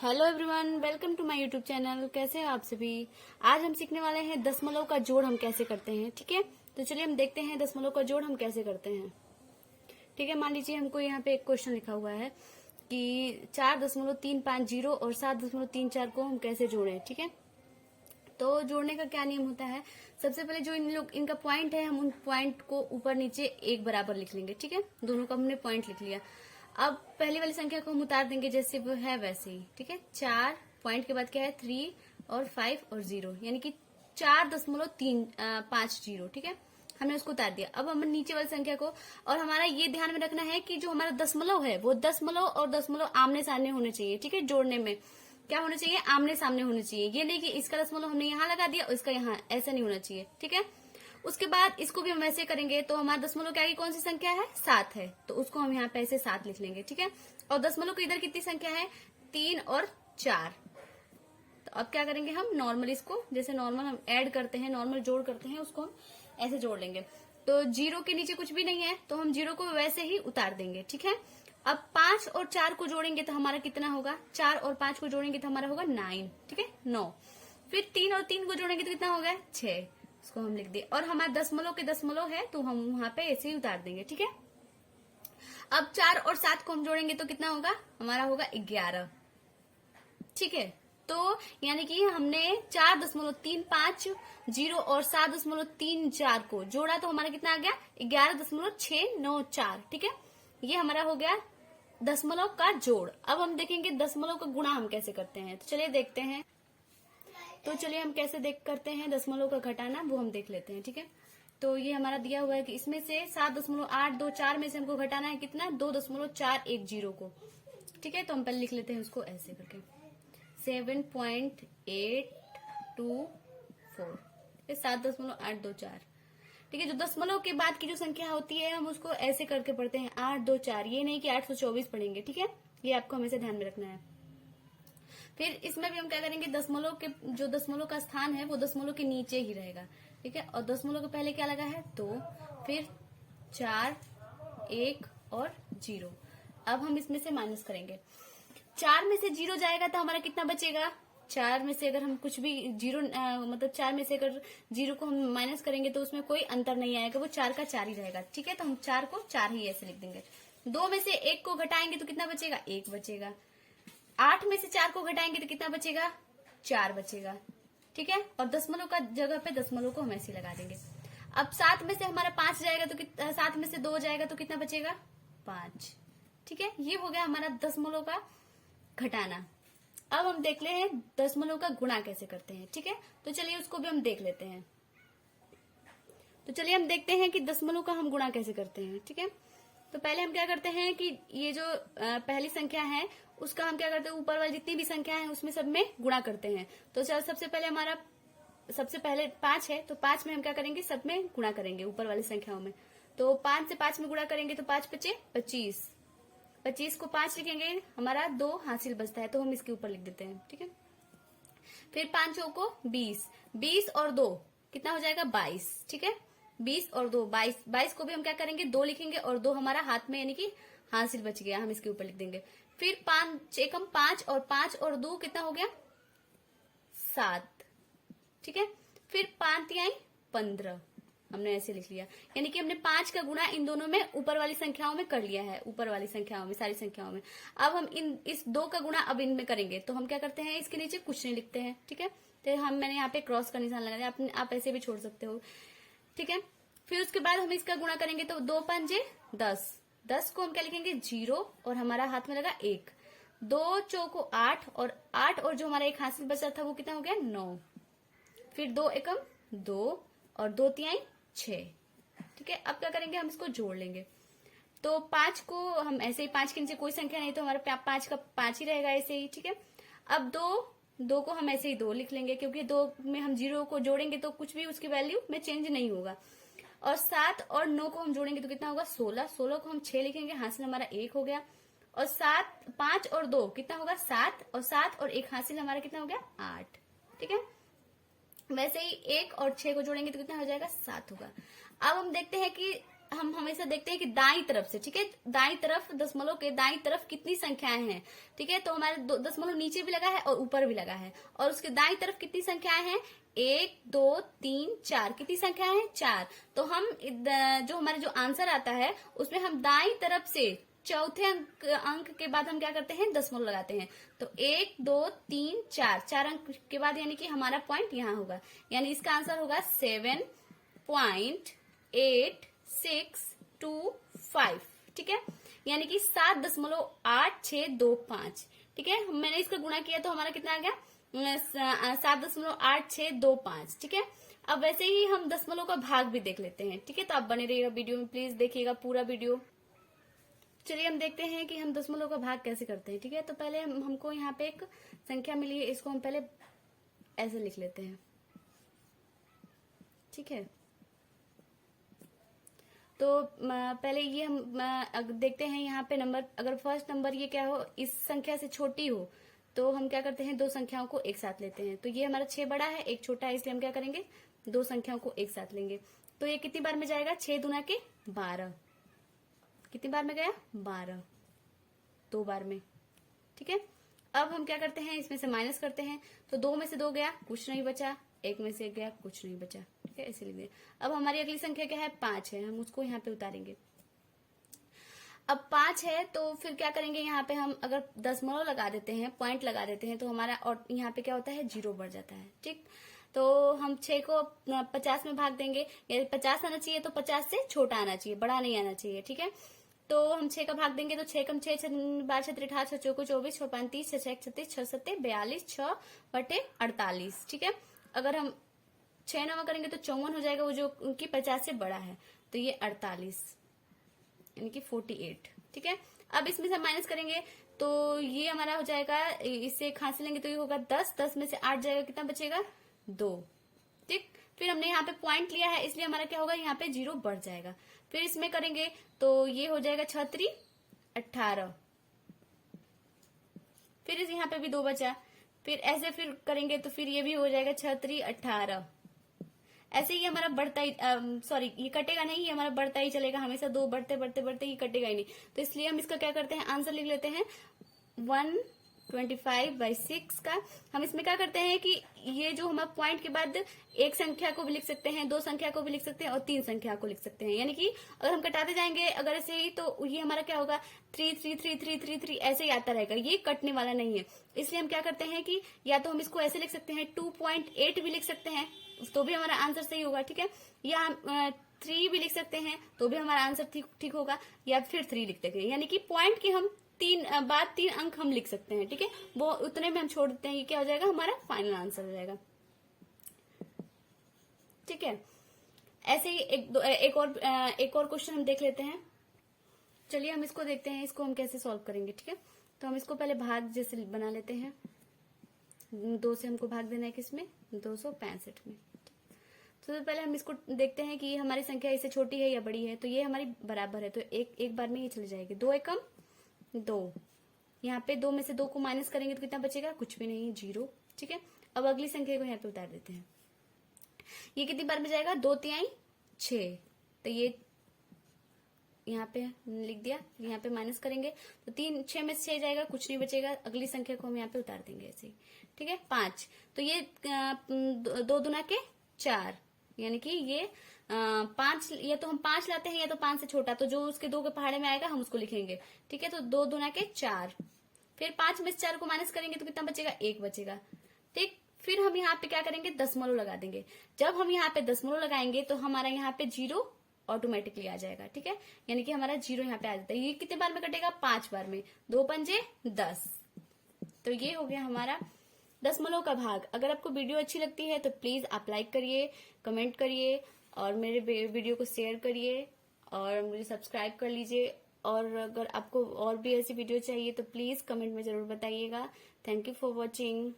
Hello everyone, welcome to my YouTube channel. कैसे हैं आप सभी। आज हम सीखने वाले हैं दशमलव का जोड़ हम कैसे करते हैं। ठीक है, तो चलिए हम देखते हैं दशमलव का जोड़ हम कैसे करते हैं। ठीक है, मान लीजिए हमको यहाँ पे एक क्वेश्चन लिखा हुआ है कि 4.350 और 7.34 को हम कैसे जोड़ें। ठीक है, तो जोड़ने का क्या नियम होता है। सबसे पहले जो इनका पॉइंट है, हम उन पॉइंट को ऊपर नीचे एक बराबर लिख लेंगे। ठीक है, दोनों का हमने पॉइंट लिख लिया। अब पहली वाली संख्या को हम उतार देंगे जैसे वो है वैसे ही। ठीक है, 4 पॉइंट के बाद क्या है 3 और 5 और 0, यानी कि 4.350। ठीक है, हमने उसको उतार दिया। अब हम नीचे वाली संख्या को, और हमारा ये ध्यान में रखना है कि जो हमारा दशमलव है वो दशमलव और दशमलव आमने सामने होने चाहिए। ठीक है, जोड़ने में क्या होना चाहिए, आमने सामने होने चाहिए। ये नहीं कि इसका दशमलव हमने यहाँ लगा दिया और इसका यहाँ, ऐसा नहीं होना चाहिए। ठीक है, उसके बाद इसको भी हम वैसे करेंगे तो हमारा दशमलव क्या की कौन सी संख्या है, 7 है, तो उसको हम यहाँ पे ऐसे 7 लिख लेंगे। ठीक है, और दशमलव की इधर कितनी संख्या है, 3 और 4। तो अब क्या करेंगे हम, नॉर्मल इसको जैसे नॉर्मल हम ऐड करते हैं, नॉर्मल जोड़ करते हैं, उसको हम ऐसे जोड़ लेंगे। तो 0 के नीचे कुछ भी नहीं है तो हम 0 को वैसे ही उतार देंगे। ठीक है, अब 5 और 4 को जोड़ेंगे तो हमारा कितना होगा, 4 और 5 को जोड़ेंगे तो हमारा होगा 9। ठीक है, 9। फिर 3 और 3 को जोड़ेंगे तो कितना होगा, 6। इसको हम लिख दिए। और हमारा दशमलव के दशमलव है तो हम वहां पे ऐसे ही उतार देंगे। ठीक है, अब 4 और 7 को हम जोड़ेंगे तो कितना होगा, हमारा होगा 11। ठीक है, तो यानी कि हमने 4.350 और 7.34 को जोड़ा तो हमारा कितना आ गया, 11.694। ठीक है, ये हमारा हो गया दशमलव का जोड़। अब हम देखेंगे दशमलव का गुणा हम कैसे करते हैं, तो चलिए देखते हैं। तो चलिए हम कैसे देख करते हैं दशमलव का घटाना, वो हम देख लेते हैं। ठीक है, तो ये हमारा दिया हुआ है कि इसमें से 7.824 में से हमको घटाना है कितना, 2.410 को। ठीक है, तो हम पहले लिख लेते हैं उसको ऐसे करके 7.824, 7.824। ठीक है, जो दशमलव के बाद की जो संख्या होती है हम उसको ऐसे करके पढ़ते हैं 824, ये नहीं कि 824 पढ़ेंगे। ठीक है, ये आपको हमेशा ध्यान में रखना है। फिर इसमें भी हम क्या करेंगे, दशमलव के जो दशमलव का स्थान है वो दशमलव के नीचे ही रहेगा। ठीक है, और दशमलव के पहले क्या लगा है 2, फिर 4, 1 और 0। अब हम इसमें से माइनस करेंगे। 4 में से 0 जाएगा तो हमारा कितना बचेगा, 4 में से अगर हम कुछ भी 0 मतलब 4 में से अगर 0 को हम माइनस करेंगे तो उसमें कोई अंतर नहीं आएगा, वो 4 का 4 ही रहेगा। ठीक है, तो हम 4 को 4 ही ऐसे लिख देंगे। 2 में से 1 को घटाएंगे तो कितना बचेगा, 1 बचेगा। 8 में से 4 को घटाएंगे तो कितना बचेगा, 4 बचेगा। ठीक है, और दशमलव का जगह पे दशमलव को हम ऐसे लगा देंगे। अब 7 में से हमारा 5 जाएगा तो 7 में से 2 जाएगा तो कितना बचेगा, 5। ठीक है, ये हो गया हमारा दशमलव का घटाना। अब हम देख ले हैं दशमलव का गुणा कैसे करते हैं। ठीक है, तो चलिए उसको भी हम देख लेते हैं। तो चलिए हम देखते हैं कि दशमलव का हम गुणा कैसे करते हैं। ठीक है, तो पहले हम क्या करते हैं कि ये जो पहली संख्या है उसका हम क्या करते हैं, ऊपर वाली जितनी भी संख्या है उसमें सब में गुणा करते हैं। तो चल सबसे पहले हमारा सबसे पहले 5 है तो 5 में हम क्या करेंगे, सब में गुणा करेंगे ऊपर वाली संख्याओं में। तो 5 से 5 में गुणा करेंगे तो 5 पचे 25, 25 को 5 लिखेंगे, हमारा 2 हासिल बचता है तो हम इसके ऊपर लिख देते हैं। ठीक है, फिर 5 को 20, 20 और 2 कितना हो जाएगा, 22। ठीक है, 20 और 2 22, 22 को भी हम क्या करेंगे, 2 लिखेंगे और 2 हमारा हाथ में यानी कि हासिल बच गया, हम इसके ऊपर लिख देंगे। फिर 5 एकम 5 और 5 और 2 कितना हो गया, 7। ठीक है, फिर 5 तिहाई 15, हमने ऐसे लिख लिया, यानी कि हमने 5 का गुणा इन दोनों में ऊपर वाली संख्याओं में कर लिया है, ऊपर वाली संख्याओं में, सारी संख्याओं में। अब हम इस 2 का गुणा अब इनमें करेंगे तो हम क्या करते हैं, इसके नीचे कुछ नहीं लिखते हैं। ठीक है, तो मैंने यहाँ पे क्रॉस का निशान लगा दिया, आप ऐसे भी छोड़ सकते हो। ठीक है, फिर उसके बाद हम इसका गुणा करेंगे तो 2 पंजे 10, 10 को हम क्या लिखेंगे 0 और हमारा हाथ में लगा 1, 2 चौको 8 और 8 और जो हमारा एक हासिल बचा था वो कितना हो गया 9। फिर 2 एकम 2 और 2 तिहाई 6। ठीक है, अब क्या करेंगे, हम इसको जोड़ लेंगे। तो 5 को हम ऐसे ही, 5 के नीचे कोई संख्या नहीं तो हमारा 5 का 5 ही रहेगा ऐसे ही। ठीक है, अब 2 को हम ऐसे ही 2 लिख लेंगे क्योंकि 2 में हम 0 को जोड़ेंगे तो कुछ भी उसकी वैल्यू में चेंज नहीं होगा। और 7 और 9 को हम जोड़ेंगे तो कितना होगा 16, 16 को हम 6 लिखेंगे, हासिल हमारा 1 हो गया। और 5 और 2 कितना होगा 7, और 7 और 1 हासिल हमारा कितना हो गया 8। ठीक है, वैसे ही 1 और 6 को जोड़ेंगे तो कितना हो जाएगा 7 होगा। अब हम देखते हैं कि हम हमेशा देखते हैं कि दाईं तरफ से, ठीक है, दाईं तरफ दशमलव के दाईं तरफ कितनी संख्याएं हैं, ठीक है। तो हमारे दशमलव नीचे भी लगा है और ऊपर भी लगा है, और उसके दाईं तरफ कितनी संख्याएं हैं, 1 2 3 4, कितनी संख्याएं हैं, 4। तो हम जो हमारे जो आंसर आता है उसमें हम दाईं तरफ से चौथे अंक के बाद हम क्या करते हैं, दशमलव लगाते हैं। तो 1 2 3 4, 4 अंक के बाद यानी कि हमारा पॉइंट यहाँ होगा, यानी इसका आंसर होगा 7.8625, ठीक है, यानी कि 7.8625, ठीक है। मैंने इसका गुणा किया तो हमारा कितना आ गया, 7.8625, ठीक है। अब वैसे ही हम दशमलव का भाग भी देख लेते हैं, ठीक है। तो आप बने रहिएगा वीडियो में, प्लीज देखिएगा पूरा वीडियो। चलिए हम देखते हैं कि हम दशमलव का भाग कैसे करते हैं, ठीक है। तो पहले हमको यहाँ पे एक संख्या मिली है, इसको हम पहले ऐसे लिख लेते हैं, ठीक है। तो पहले ये हम देखते हैं यहाँ पे नंबर, अगर फर्स्ट नंबर ये क्या हो, इस संख्या से छोटी हो, तो हम क्या करते हैं, दो संख्याओं को एक साथ लेते हैं। तो ये हमारा 6 बड़ा है, एक छोटा है, इसलिए हम क्या करेंगे, दो संख्याओं को एक साथ लेंगे। तो ये कितनी बार में जाएगा, 6 दूना के 12, कितनी बार में गया, 12, 2 बार में, ठीक है। अब हम क्या करते हैं, इसमें से माइनस करते हैं। तो 2 में से 2 गया, कुछ नहीं बचा, 1 में से 1 गया, कुछ नहीं बचा, ठीक है, ऐसे लिख दिया। अब हमारी अगली संख्या क्या है, 5 है, हम उसको यहाँ पे उतारेंगे। अब 5 है तो फिर क्या करेंगे, यहाँ पे हम अगर दशमलव लगा देते हैं, पॉइंट लगा देते हैं, तो हमारा और यहाँ पे क्या होता है, 0 बढ़ जाता है, ठीक। तो हम 6 को 50 में भाग देंगे, या 50 आना चाहिए तो 50 से छोटा आना चाहिए, बड़ा नहीं आना चाहिए, ठीक है। तो हम 6 का भाग देंगे, तो 6 कम 6 12 6 18 6 चौको 24 6 35 6 6 36 6 7 42 6 बटे 48, ठीक है। अगर हम 6 नवा करेंगे तो 54 हो जाएगा, वो जो उनकी 50 से बड़ा है, तो ये 48 यानी कि 48, ठीक है। अब इसमें से माइनस करेंगे तो ये हमारा हो जाएगा, इससे खांस लेंगे तो ये होगा 10, 10 में से 8 जाएगा, कितना बचेगा, 2, ठीक। फिर हमने यहाँ पे पॉइंट लिया है, इसलिए हमारा क्या होगा, यहाँ पे 0 बढ़ जाएगा। फिर इसमें करेंगे तो ये हो जाएगा 6 3 18, फिर यहाँ पे भी 2 बचा, फिर ऐसे फिर करेंगे तो फिर ये भी हो जाएगा 6 3 18। ऐसे ही हमारा बढ़ता ही, सॉरी ये कटेगा नहीं, ये हमारा बढ़ता ही चलेगा हमेशा, 2 बढ़ते बढ़ते बढ़ते ही कटेगा ही नहीं। तो इसलिए हम इसका क्या करते हैं, आंसर लिख लेते हैं 125/6 का। हम इसमें क्या करते हैं कि ये जो हमारा पॉइंट के बाद एक संख्या को भी लिख सकते हैं, 2 संख्या को भी लिख सकते हैं और 3 संख्या को लिख सकते हैं, यानी कि अगर हम कटाते जाएंगे अगर ऐसे ही, तो ये हमारा क्या होगा, 3 3 3 3 3 3 ऐसे ही आता रहेगा, ये कटने वाला नहीं है। इसलिए हम क्या करते हैं कि या तो हम इसको ऐसे लिख सकते हैं, 2.8 भी लिख सकते हैं, तो भी हमारा आंसर सही होगा, ठीक है। या हम 3 भी लिख सकते हैं, तो भी हमारा आंसर ठीक होगा, या फिर 3 लिख सकते हैं, यानी कि पॉइंट के हम 3 अंक हम लिख सकते हैं, ठीक है। वो उतने में हम छोड़ देते हैं, ये क्या हो जाएगा, हमारा फाइनल आंसर हो जाएगा, ठीक है। ऐसे ही एक और क्वेश्चन हम देख लेते हैं। चलिए हम इसको देखते हैं, इसको हम कैसे सॉल्व करेंगे, ठीक है। तो हम इसको पहले भाग जैसे बना लेते हैं, 2 से हमको भाग देना है किसमें, 265 में। तो पहले हम इसको देखते हैं कि हमारी संख्या इससे छोटी है या बड़ी है। तो ये हमारी बराबर है, तो एक बार में ये चले जाएगी, 2 एकम 2, यहाँ पे 2 में से 2 को माइनस करेंगे तो कितना बचेगा, कुछ भी नहीं, 0, ठीक है। अब अगली संख्या को यहाँ पे उतार देते हैं, ये कितनी बार में जाएगा, 2 तिहाई 6, तो ये यहाँ पे लिख दिया, यहाँ पे माइनस करेंगे तो 6 में से 6 जाएगा, कुछ नहीं बचेगा। अगली संख्या को हम यहाँ पे उतार देंगे ऐसे ही, ठीक है। 5, तो ये 2 दूना के 4, यानी कि ये 5, या तो हम 5 लाते हैं या तो 5 से छोटा, तो जो उसके 2 के पहाड़े में आएगा हम उसको लिखेंगे, ठीक है। तो 2 दूना के 4, फिर 5 में से 4 को माइनस करेंगे तो कितना बचेगा, 1 बचेगा, ठीक। फिर हम यहाँ पे क्या करेंगे, दशमलव लगा देंगे। जब हम यहाँ पे दशमलव लगाएंगे तो हमारा यहाँ पे 0 ऑटोमेटिकली आ जाएगा, ठीक है, यानी कि हमारा 0 यहाँ पे आ जाता है। ये कितने बार में कटेगा, 5 बार में, 2 पंजे 10। तो ये हो गया हमारा दशमलव का भाग। अगर आपको वीडियो अच्छी लगती है तो प्लीज आप लाइक करिए, कमेंट करिए और मेरे वीडियो को शेयर करिए और मुझे सब्सक्राइब कर लीजिए। और अगर आपको और भी ऐसी वीडियो चाहिए तो प्लीज कमेंट में जरूर बताइएगा। Thank you for watching.